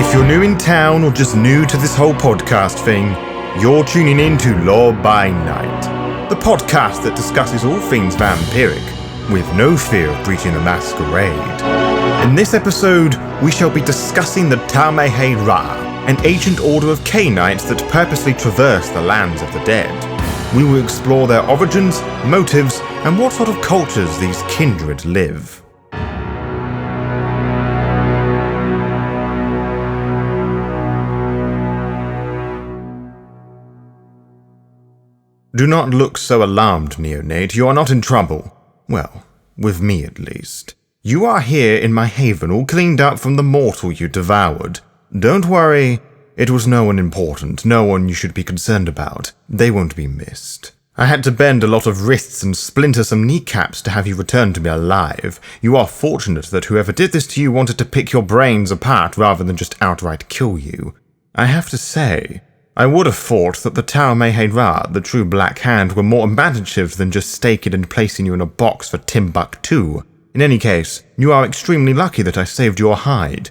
If you're new in town or just new to this whole podcast thing, you're tuning in to Law by Night, the podcast that discusses all things vampiric, with no fear of breaching the Masquerade. In this episode, we shall be discussing the Tal'Mahe'Ra, an ancient order of Cainites that purposely traverse the lands of the dead. We will explore their origins, motives, and what sort of cultures these kindred live. Do not look so alarmed, neonate. You are not in trouble. Well, with me at least. You are here in my haven, all cleaned up from the mortal you devoured. Don't worry, it was no one important, no one you should be concerned about. They won't be missed. I had to bend a lot of wrists and splinter some kneecaps to have you return to me alive. You are fortunate that whoever did this to you wanted to pick your brains apart rather than just outright kill you. I have to say, I would have thought that the Tal'Mahe'Ra, the true Black Hand, were more imaginative than just staking and placing you in a box for Timbuktu. In any case, you are extremely lucky that I saved your hide.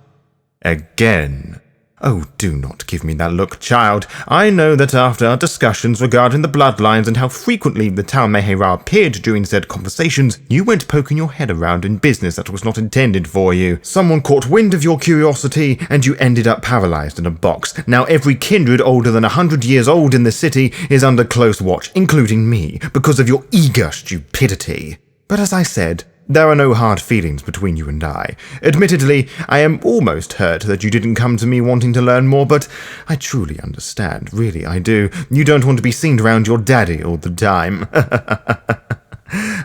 Again. Oh, do not give me that look, child. I know that after our discussions regarding the bloodlines and how frequently the Tal'Mahe'Ra appeared during said conversations, you went poking your head around in business that was not intended for you. Someone caught wind of your curiosity, and you ended up paralyzed in a box. Now every kindred older than 100 years old in the city is under close watch, including me, because of your eager stupidity. But as I said, there are no hard feelings between you and I. Admittedly, I am almost hurt that you didn't come to me wanting to learn more, but I truly understand. Really, I do. You don't want to be seen around your daddy all the time.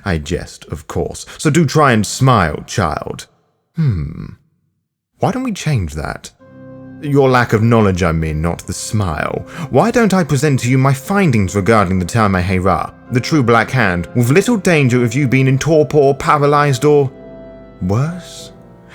I jest, of course, so do try and smile, child. Why don't we change that? Your lack of knowledge, I mean, not the smile. Why don't I present to you my findings regarding the Tal'Mahe'Ra, the true Black Hand, with little danger of you being in torpor, paralyzed, or worse?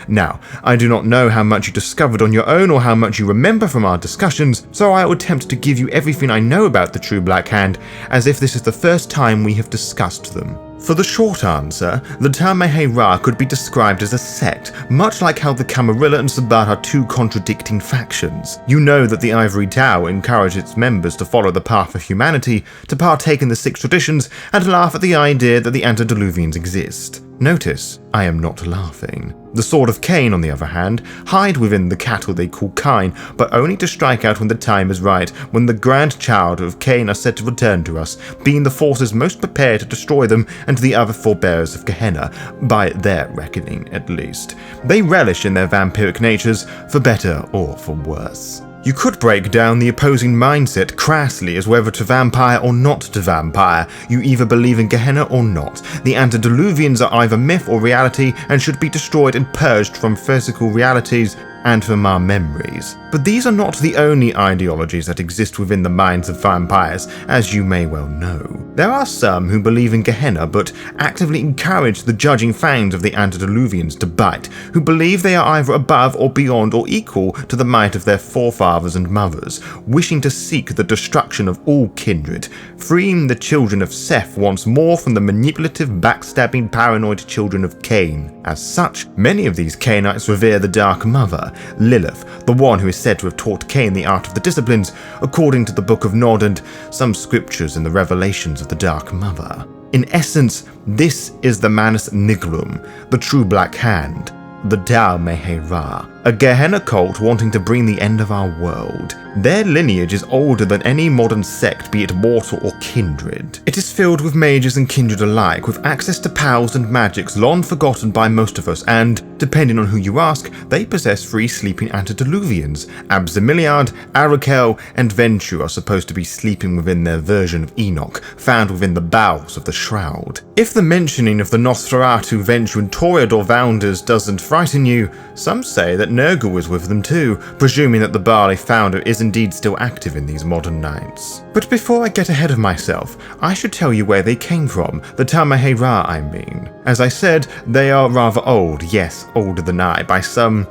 Now, I do not know how much you discovered on your own or how much you remember from our discussions, so I will attempt to give you everything I know about the true Black Hand, as if this is the first time we have discussed them. For the short answer, the Tal'Mahe'Ra could be described as a sect, much like how the Camarilla and Sabbat are two contradicting factions. You know that the Ivory Tower encouraged its members to follow the path of humanity, to partake in the six traditions, and laugh at the idea that the antediluvians exist. Notice, I am not laughing. The Sword of Cain, on the other hand, hide within the cattle they call Cain, but only to strike out when the time is right, when the grandchild of Cain are said to return to us, being the forces most prepared to destroy them and the other forebears of Gehenna, by their reckoning at least. They relish in their vampiric natures, for better or for worse. You could break down the opposing mindset crassly as whether to vampire or not to vampire. You either believe in Gehenna or not. The antediluvians are either myth or reality and should be destroyed and purged from physical realities and from our memories. But these are not the only ideologies that exist within the minds of vampires, as you may well know. There are some who believe in Gehenna but actively encourage the judging fangs of the antediluvians to bite, who believe they are either above or beyond or equal to the might of their forefathers and mothers, wishing to seek the destruction of all kindred, freeing the children of Seth once more from the manipulative, backstabbing, paranoid children of Cain. As such, many of these Cainites revere the Dark Mother, Lilith, the one who is said to have taught Cain the art of the disciplines, according to the Book of Nod and some scriptures in the revelations of the Dark Mother. In essence, this is the Manus Nigrum, the true Black Hand, the Tal'Mahe'Ra, a Gehenna cult wanting to bring the end of our world. Their lineage is older than any modern sect, be it mortal or kindred. It is filled with mages and kindred alike, with access to powers and magics long forgotten by most of us, and, depending on who you ask, they possess free sleeping antediluvians. Abzimiliad, Arakel, and Ventu are supposed to be sleeping within their version of Enoch, found within the bowels of the Shroud. If the mentioning of the Nosferatu, Ventu, and Toreador founders doesn't frighten you, some say that Nergal is with them too, presuming that the Barley founder is indeed still active in these modern nights. But before I get ahead of myself, I should tell you where they came from, the Tal'Mahe'Ra I mean. As I said, they are rather old, yes, older than I, by some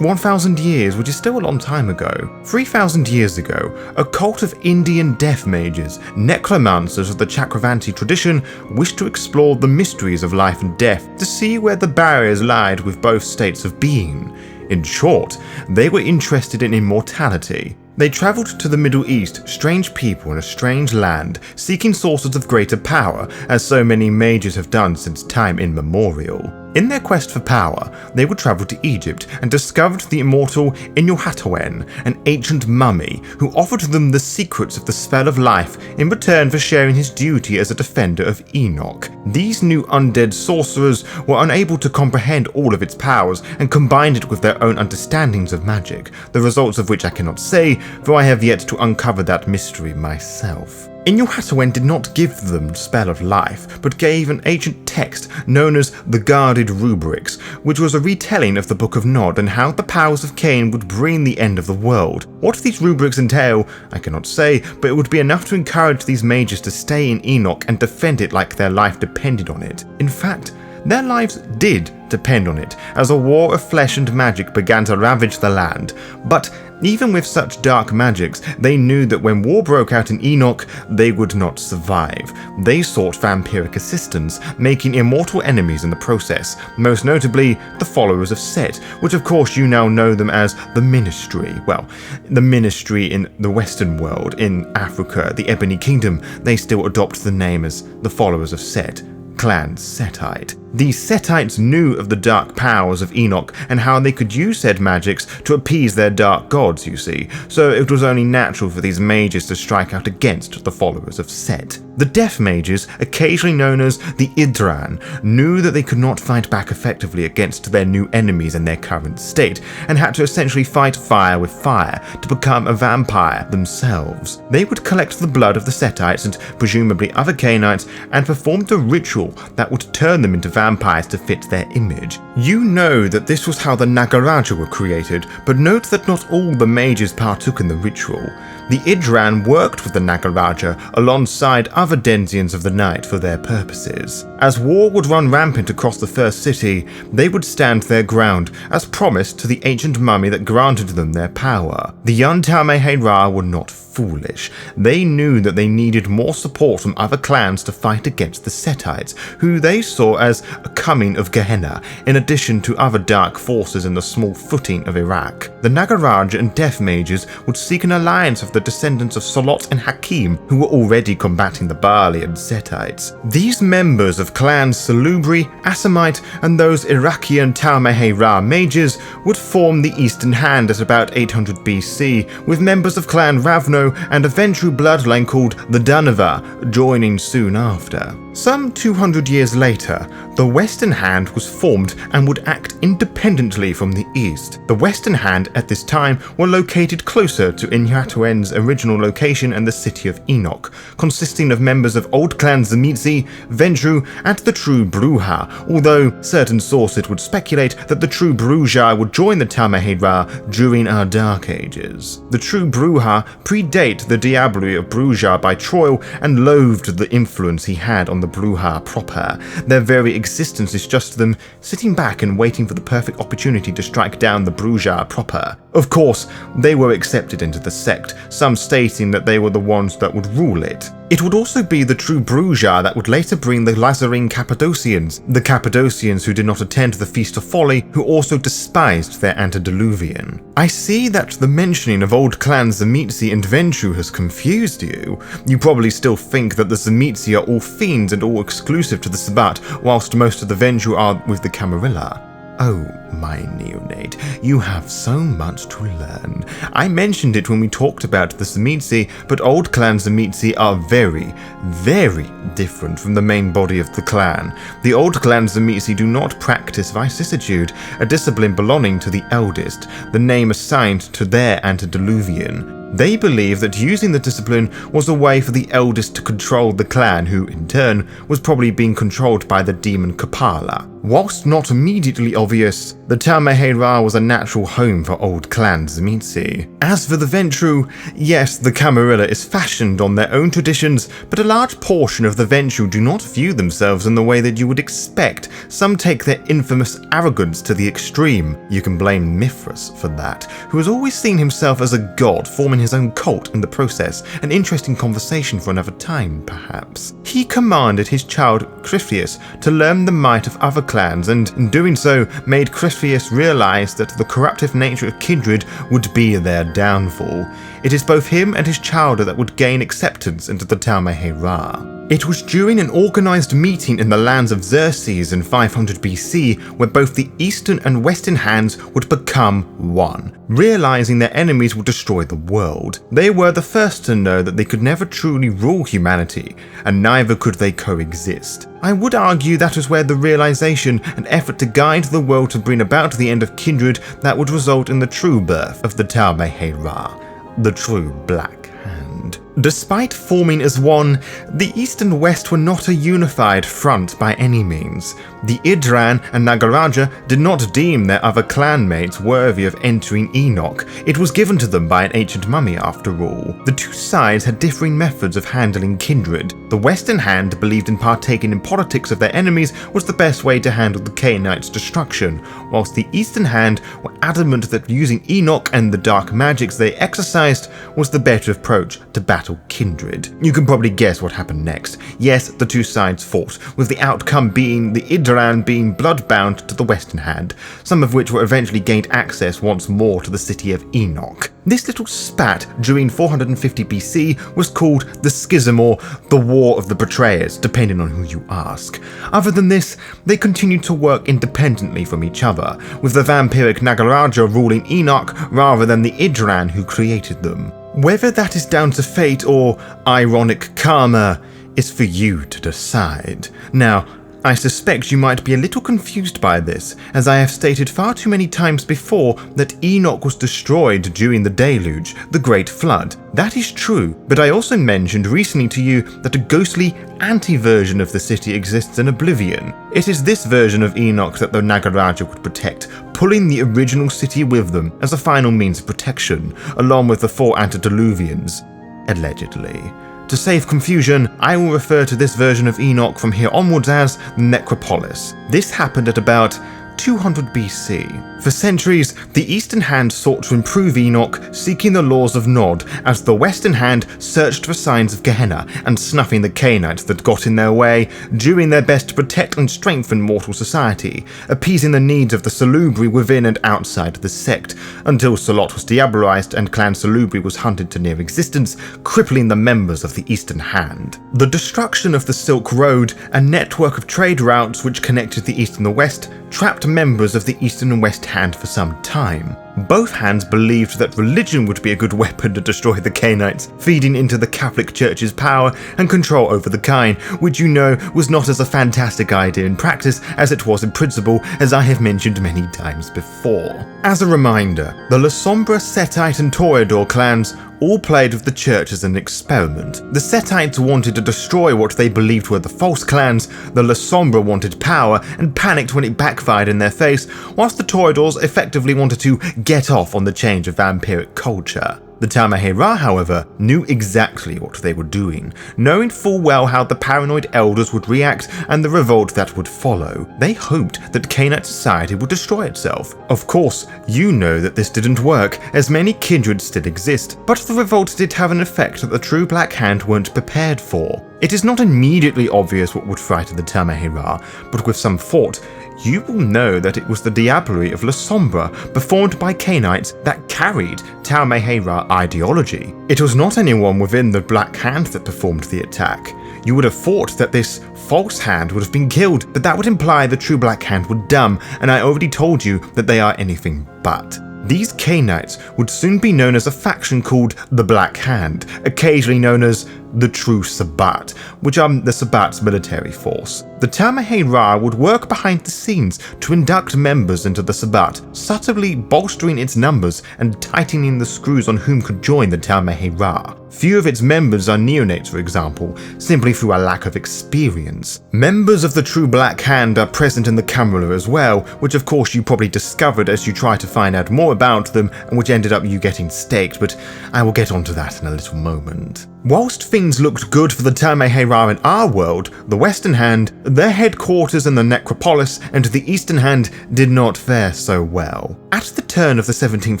1,000 years, which is still a long time ago. 3,000 years ago, a cult of Indian death mages, necromancers of the Chakravanti tradition, wished to explore the mysteries of life and death, to see where the barriers lied with both states of being. In short, they were interested in immortality. They travelled to the Middle East, strange people in a strange land, seeking sources of greater power, as so many mages have done since time immemorial. In their quest for power, they would travel to Egypt and discovered the immortal Inuhatawen, an ancient mummy, who offered them the secrets of the spell of life in return for sharing his duty as a defender of Enoch. These new undead sorcerers were unable to comprehend all of its powers and combined it with their own understandings of magic, the results of which I cannot say, for I have yet to uncover that mystery myself. Inuhatawen did not give them the spell of life, but gave an ancient text known as the Guarded Rubrics, which was a retelling of the Book of Nod and how the powers of Cain would bring the end of the world. What these rubrics entail, I cannot say, but it would be enough to encourage these mages to stay in Enoch and defend it like their life depended on it. In fact, their lives did depend on it, as a war of flesh and magic began to ravage the land. But even with such dark magics, they knew that when war broke out in Enoch, they would not survive. They sought vampiric assistance, making immortal enemies in the process, most notably the followers of Set, which of course you now know them as the Ministry. Well, the Ministry in the Western world. In Africa, the Ebony Kingdom, they still adopt the name as the followers of Set. Clan Setite. These Setites knew of the dark powers of Enoch and how they could use said magics to appease their dark gods, you see, so it was only natural for these mages to strike out against the followers of Set. The Death Mages, occasionally known as the Idran, knew that they could not fight back effectively against their new enemies in their current state, and had to essentially fight fire with fire to become a vampire themselves. They would collect the blood of the Setites and presumably other Cainites and performed a ritual that would turn them into vampires to fit their image. You know that this was how the Nagaraja were created, but note that not all the mages partook in the ritual. The Idran worked with the Nagaraja alongside other denizens of the night for their purposes. As war would run rampant across the first city, they would stand their ground, as promised to the ancient mummy that granted them their power. The young Tal'Mahe'Ra were not foolish. They knew that they needed more support from other clans to fight against the Setites, who they saw as a coming of Gehenna, in addition to other dark forces in the small footing of Iraq. The Nagaraja and Death Mages would seek an alliance of the descendants of Solot and Hakim, who were already combating the Balian Setites. These members of clans Salubri, Assamite, and those Iraqian Tal'Mahe'Ra mages would form the Eastern Hand at about 800 BC, with members of clan Ravno and a Ventru bloodline called the Danava joining soon after. Some 200 years later, the Western Hand was formed and would act independently from the East. The Western Hand at this time were located closer to Inuhatawen's original location and the city of Enoch, consisting of members of Old Clan Tzimisce, Ventru, and the True Bruja, although certain sources would speculate that the True Bruja would join the Tal'Mahe'Ra during our Dark Ages. The True Bruja predate the Diablerie of Bruja by Troil and loathed the influence he had on the Bruja proper. Their very existence is just them sitting back and waiting for the perfect opportunity to strike down the Bruja proper. Of course, they were accepted into the sect, some stating that they were the ones that would rule it. It would also be the True Bruja that would later bring the Lazarene Cappadocians, the Cappadocians who did not attend the Feast of Folly, who also despised their antediluvian. I see that the mentioning of old clans Tzimisce and Ventru has confused you. You probably still think that the Tzimisce are all fiends and all exclusive to the Sabbat, whilst most of the Ventru are with the Camarilla. Oh, my neonate, you have so much to learn. I mentioned it when we talked about the Tzimisce, but old clan Tzimisce are very, very different from the main body of the clan. The old clan Tzimisce do not practice vicissitude, a discipline belonging to the eldest, the name assigned to their antediluvian. They believe that using the discipline was a way for the eldest to control the clan, who, in turn, was probably being controlled by the demon Kapala. Whilst not immediately obvious, the Tal'Mahe'Ra was a natural home for old clan Tzimisce. As for the Ventru, yes, the Camarilla is fashioned on their own traditions, but a large portion of the Ventru do not view themselves in the way that you would expect. Some take their infamous arrogance to the extreme. You can blame Mithras for that, who has always seen himself as a god, forming his own cult in the process, an interesting conversation for another time, perhaps. He commanded his child Criphius to learn the might of other clans, and in doing so made Crisphius realise that the corruptive nature of Kindred would be their downfall. It is both him and his chowder that would gain acceptance into the Tal'Mahe'Ra. It was during an organised meeting in the lands of Xerxes in 500 BC where both the eastern and western hands would become one, realising their enemies would destroy the world. They were the first to know that they could never truly rule humanity, and neither could they coexist. I would argue that was where the realisation and effort to guide the world to bring about the end of Kindred that would result in the true birth of the Tal'Mahe'Ra, the true Black Hand. Despite forming as one, the East and West were not a unified front by any means. The Idran and Nagaraja did not deem their other clanmates worthy of entering Enoch. It was given to them by an ancient mummy after all. The two sides had differing methods of handling Kindred. The Western hand believed in partaking in politics of their enemies was the best way to handle the Cainites' destruction, whilst the Eastern hand were adamant that using Enoch and the dark magics they exercised was the better approach to battle Kindred. You can probably guess what happened next. Yes, the two sides fought, with the outcome being the Idran being bloodbound to the Western hand, some of which were eventually gained access once more to the city of Enoch. This little spat during 450 BC was called the Schism or the War of the Betrayers, depending on who you ask. Other than this, they continued to work independently from each other, with the vampiric Nagaraja ruling Enoch rather than the Idran who created them. Whether that is down to fate or ironic karma is for you to decide. Now, I suspect you might be a little confused by this, as I have stated far too many times before that Enoch was destroyed during the deluge, the Great Flood. That is true, but I also mentioned recently to you that a ghostly anti-version of the city exists in Oblivion. It is this version of Enoch that the Nagaraja would protect, pulling the original city with them as a final means of protection, along with the 4 antediluvians, allegedly. To save confusion, I will refer to this version of Enoch from here onwards as the Necropolis. This happened at about 200 BC. For centuries, the Eastern Hand sought to improve Enoch, seeking the laws of Nod, as the Western Hand searched for signs of Gehenna and snuffing the Cainites that got in their way, doing their best to protect and strengthen mortal society, appeasing the needs of the Salubri within and outside the sect, until Salot was diabolized and Clan Salubri was hunted to near existence, crippling the members of the Eastern Hand. The destruction of the Silk Road, a network of trade routes which connected the East and the West, trapped members of the Eastern and West Hand for some time. Both hands believed that religion would be a good weapon to destroy the Cainites, feeding into the Catholic Church's power and control over the Cain, which you know was not as a fantastic idea in practice as it was in principle, as I have mentioned many times before. As a reminder, the La Sombra, Setite and Toreador clans all played with the church as an experiment. The Setites wanted to destroy what they believed were the false clans, the La Sombra wanted power and panicked when it backfired in their face, whilst the Toreadors effectively wanted to get off on the change of vampiric culture. The Tal'Mahe'Ra, however, knew exactly what they were doing, knowing full well how the paranoid elders would react and the revolt that would follow. They hoped that Cainite society would destroy itself. Of course, you know that this didn't work, as many kindreds still exist, but the revolt did have an effect that the true Black Hand weren't prepared for. It is not immediately obvious what would frighten the Tal'Mahe'Ra, but with some thought, you will know that it was the diablerie of La Sombra performed by Cainites that carried Tal'Mahe'Ra ideology. It was not anyone within the Black Hand that performed the attack. You would have thought that this false hand would have been killed, but that would imply the true Black Hand were dumb, and I already told you that they are anything but. These Cainites would soon be known as a faction called the Black Hand, occasionally known as the True Sabbat, which are the Sabbat's military force. The Tal'Mahe'Ra would work behind the scenes to induct members into the Sabbat, subtly bolstering its numbers and tightening the screws on whom could join the Tal'Mahe'Ra. Few of its members are neonates, for example, simply through a lack of experience. Members of the True Black Hand are present in the Camarilla as well, which of course you probably discovered as you tried to find out more about them, and which ended up you getting staked, but I will get onto that in a little moment. Whilst things looked good for the Tal'Mahe'Ra in our world, the Western Hand, their headquarters in the Necropolis, and the Eastern Hand did not fare so well. At the turn of the 17th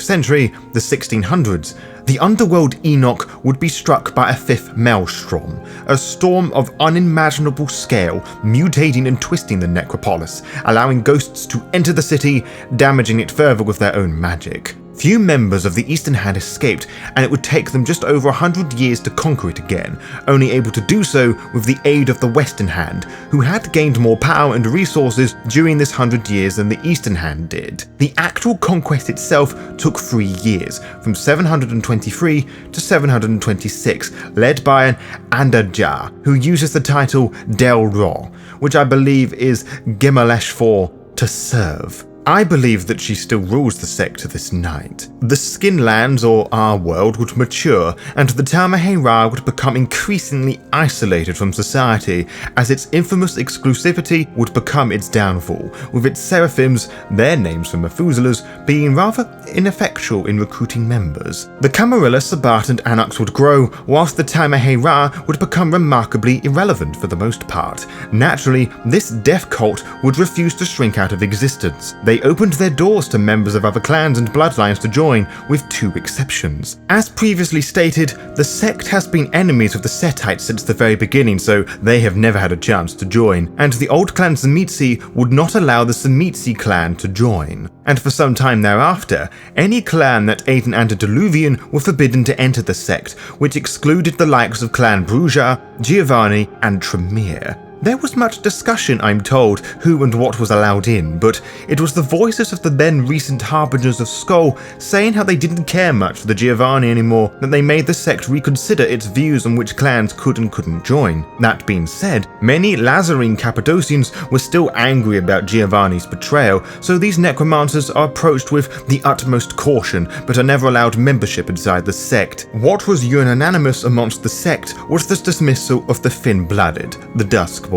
century, the 1600s, the underworld Enoch would be struck by a fifth maelstrom, a storm of unimaginable scale, mutating and twisting the necropolis, allowing ghosts to enter the city, damaging it further with their own magic. Few members of the Eastern Hand escaped, and it would take them just over 100 years to conquer it again, only able to do so with the aid of the Western Hand, who had gained more power and resources during this 100 years than the Eastern Hand did. The actual conquest itself took 3 years, from 723 to 726, led by an Andajah, who uses the title Del Ro, which I believe is Gemalesh for to serve. I believe that she still rules the sect to this night. The Skinlands, or our world, would mature, and the Tal'Mahe'Ra would become increasingly isolated from society, as its infamous exclusivity would become its downfall, with its seraphims, their names for Methuselahs, being rather ineffectual in recruiting members. The Camarilla, Sabbat, and Anarchs would grow, whilst the Tal'Mahe'Ra would become remarkably irrelevant for the most part. Naturally, this death cult would refuse to shrink out of existence. They opened their doors to members of other clans and bloodlines to join, with 2 exceptions. As previously stated, the sect has been enemies of the Setites since the very beginning, so they have never had a chance to join, and the old clan Tzimisce would not allow the Tzimisce clan to join. And for some time thereafter, any clan that ate an antediluvian were forbidden to enter the sect, which excluded the likes of Clan Bruja, Giovanni, and Tremere. There was much discussion, I'm told, who and what was allowed in, but it was the voices of the then recent harbingers of Skull saying how they didn't care much for the Giovanni anymore that they made the sect reconsider its views on which clans could and couldn't join. That being said, many Lazarene Cappadocians were still angry about Giovanni's betrayal, so these necromancers are approached with the utmost caution, but are never allowed membership inside the sect. What was unanimous amongst the sect was the dismissal of the Fin-Blooded, the Duskborn,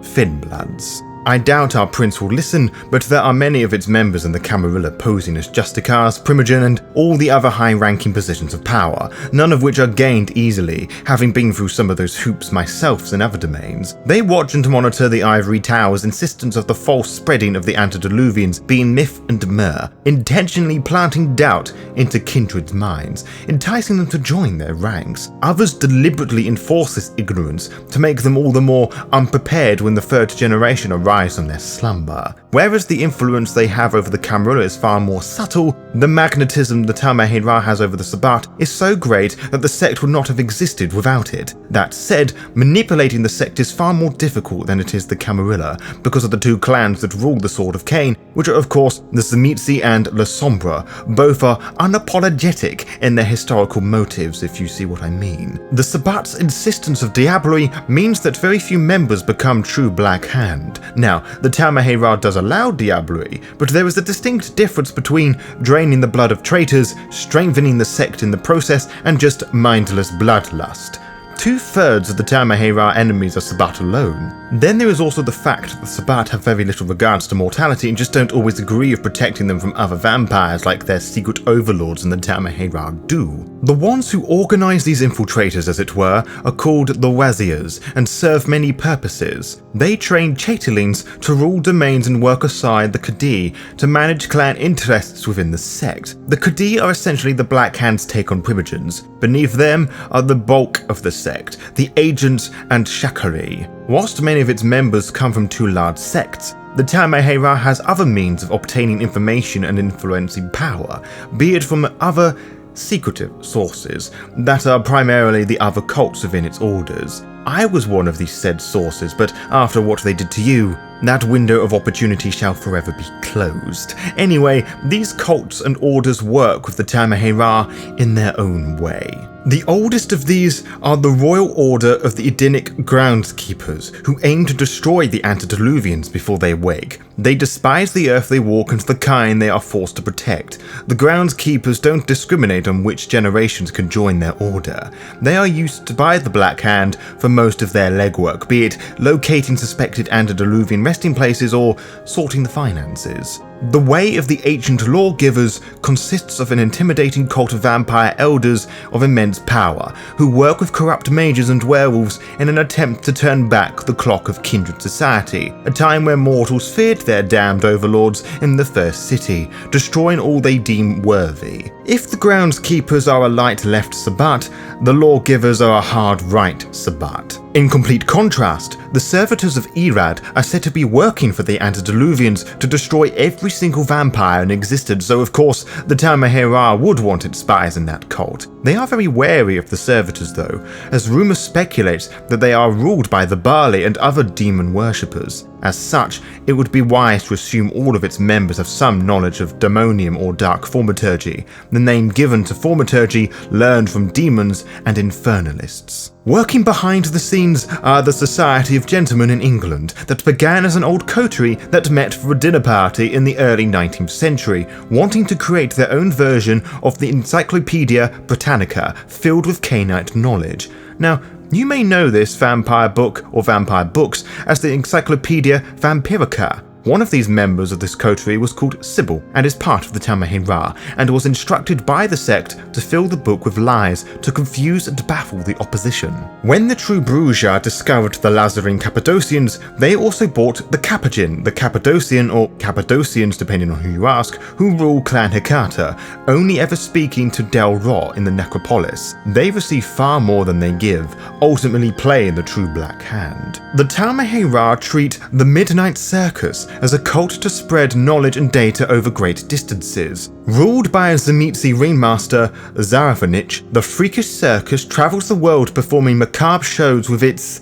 Finbloods. I doubt our prince will listen, but there are many of its members in the Camarilla posing as Justicars, Primogen, and all the other high-ranking positions of power, none of which are gained easily, having been through some of those hoops myself in other domains. They watch and monitor the Ivory Tower's insistence of the false spreading of the antediluvians being myth and myrrh, intentionally planting doubt into Kindred's minds, enticing them to join their ranks. Others deliberately enforce this ignorance to make them all the more unprepared when the third generation arrives from their slumber. Whereas the influence they have over the Camarilla is far more subtle, the magnetism the Tal'Mahe'Ra has over the Sabbat is so great that the sect would not have existed without it. That said, manipulating the sect is far more difficult than it is the Camarilla, because of the 2 clans that rule the Sword of Cain, which are of course the Tzimisce and La Sombra. Both are unapologetic in their historical motives, if you see what I mean. The Sabbat's insistence of diablerie means that very few members become true Black Hand. Now, the Tal'Mahe'Ra does allow diablerie, but there is a distinct difference between draining the blood of traitors, strengthening the sect in the process, and just mindless bloodlust. 2/3 of the Tal'Mahe'Ra enemies are Sabbat alone. Then there is also the fact that the Sabbat have very little regards to mortality and just don't always agree of protecting them from other vampires like their secret overlords in the Tal'Mahe'Ra do. The ones who organize these infiltrators, as it were, are called the Wazirs and serve many purposes. They train Chatelings to rule domains and work aside the Kadi to manage clan interests within the sect. The Kadi are essentially the Black Hand's take on Primogens. Beneath them are the bulk of the sect, the Agents and Shakari. Whilst many of its members come from 2 large sects, the Tal'Mahe'Ra has other means of obtaining information and influencing power, be it from other secretive sources that are primarily the other cults within its orders. I was one of these said sources, but after what they did to you, that window of opportunity shall forever be closed. Anyway, these cults and orders work with the Tal'Mahe'Ra in their own way. The oldest of these are the Royal Order of the Edenic Groundskeepers, who aim to destroy the antediluvians before they wake. They despise the earth they walk and the kind they are forced to protect. The Groundskeepers don't discriminate on which generations can join their order. They are used by the Black Hand for most of their legwork, be it locating suspected antediluvian resting places or sorting the finances. The way of the ancient lawgivers consists of an intimidating cult of vampire elders of immense power, who work with corrupt mages and werewolves in an attempt to turn back the clock of kindred society, a time where mortals feared their damned overlords in the first city, destroying all they deem worthy. If the groundskeepers are a light left Sabbat, the lawgivers are a hard right Sabbat. In complete contrast, the servitors of Irad are said to be working for the antediluvians to destroy every single vampire in existence, so of course the Tal'Mahe'Ra would want its spies in that cult. They are very wary of the servitors though, as rumour speculates that they are ruled by the Bali and other demon worshippers. As such, it would be wise to assume all of its members have some knowledge of demonium or dark thaumaturgy, the name given to thaumaturgy learned from demons and infernalists. Working behind the scenes are the Society of Gentlemen in England, that began as an old coterie that met for a dinner party in the early 19th century, wanting to create their own version of the Encyclopedia Britannica filled with Cainite knowledge. Now, you may know this vampire book or vampire books as the Encyclopedia Vampirica. One of these members of this coterie was called Sybil and is part of the Tal'Mahe'Ra, and was instructed by the sect to fill the book with lies to confuse and baffle the opposition. When the true Bruja discovered the Lazarine Cappadocians, they also bought the Capuchin, the Cappadocian or Cappadocians depending on who you ask, who rule Clan Hecata, only ever speaking to Del Ro in the Necropolis. They receive far more than they give, ultimately playing the true Black Hand. The Tal'Mahe'Ra treat the Midnight Circus as a cult to spread knowledge and data over great distances. Ruled by a Tzimisce ringmaster, Zarafanich, the freakish circus travels the world performing macabre shows with its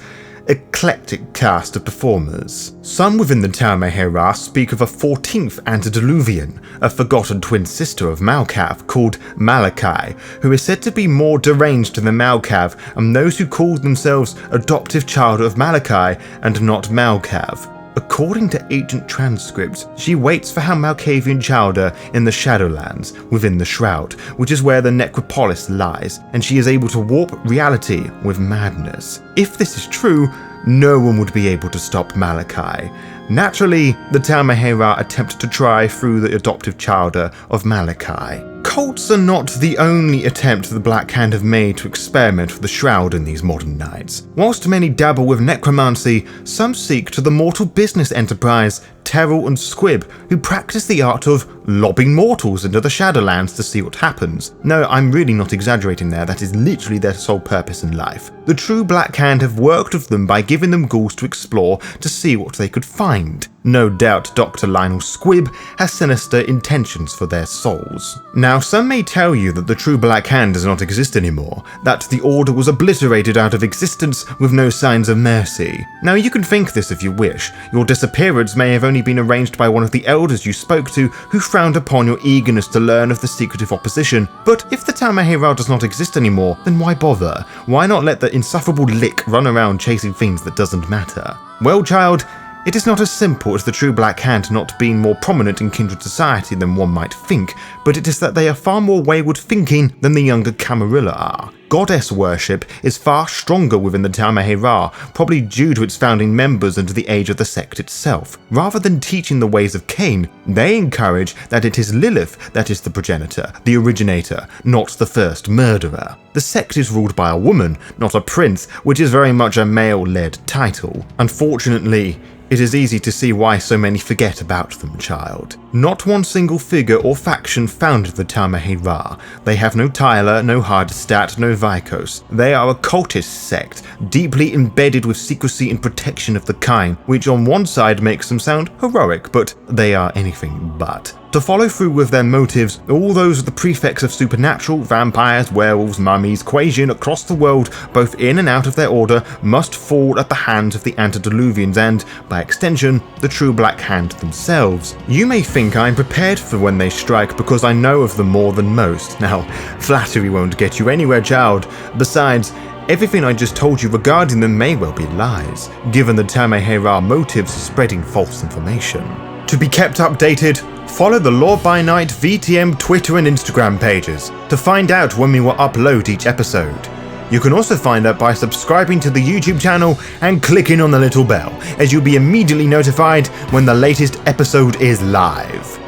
eclectic cast of performers. Some within the Tal'Mahe'Ra speak of a 14th antediluvian, a forgotten twin sister of Malkav called Malachi, who is said to be more deranged than Malkav and those who call themselves adoptive child of Malachi and not Malkav. According to ancient transcripts, she waits for her Malkavian chowder in the Shadowlands within the Shroud, which is where the Necropolis lies, and she is able to warp reality with madness. If this is true, no one would be able to stop Malachi. Naturally, the Tal'Mahe'Ra attempt to try through the adoptive chowder of Malachi. Cults are not the only attempt the Black Hand have made to experiment with the Shroud in these modern nights. Whilst many dabble with necromancy, some seek to the mortal business enterprise Terrell and Squib, who practice the art of lobbing mortals into the Shadowlands to see what happens. No, I'm really not exaggerating there, that is literally their sole purpose in life. The true Black Hand have worked with them by giving them ghouls to explore to see what they could find. No doubt Dr. Lionel Squibb has sinister intentions for their souls. Now, some may tell you that the true Black Hand does not exist anymore, that the Order was obliterated out of existence with no signs of mercy. Now, you can think this if you wish. Your disappearance may have only been arranged by one of the elders you spoke to who frowned upon your eagerness to learn of the secretive opposition, but if the Tal'Mahe'Ra does not exist anymore, then why bother? Why not let the insufferable lick run around chasing things that doesn't matter? Well, child, it is not as simple as the true Black Hand not being more prominent in Kindred society than one might think, but it is that they are far more wayward thinking than the younger Camarilla are. Goddess worship is far stronger within the Tal'Mahe'Ra, probably due to its founding members and to the age of the sect itself. Rather than teaching the ways of Cain, they encourage that it is Lilith that is the progenitor, the originator, not the first murderer. The sect is ruled by a woman, not a prince, which is very much a male-led title. Unfortunately, it is easy to see why so many forget about them, child. Not one single figure or faction founded the Tal'Mahe'Ra. They have no Tyler, no Hardestat, no Vikos. They are a cultist sect, deeply embedded with secrecy and protection of the kind, which on one side makes them sound heroic, but they are anything but. To follow through with their motives, all those of the prefects of supernatural, vampires, werewolves, mummies, Quasian across the world, both in and out of their order, must fall at the hands of the antediluvians and, by extension, the true Black Hand themselves. You may think I'm prepared for when they strike because I know of them more than most. Now, flattery won't get you anywhere, child. Besides, everything I just told you regarding them may well be lies, given the Tal'Mahe'Ra motives of spreading false information. To be kept updated, follow the Law by Night VTM Twitter and Instagram pages to find out when we will upload each episode. You can also find out by subscribing to the YouTube channel and clicking on the little bell, as you'll be immediately notified when the latest episode is live.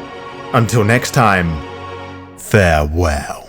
Until next time, farewell.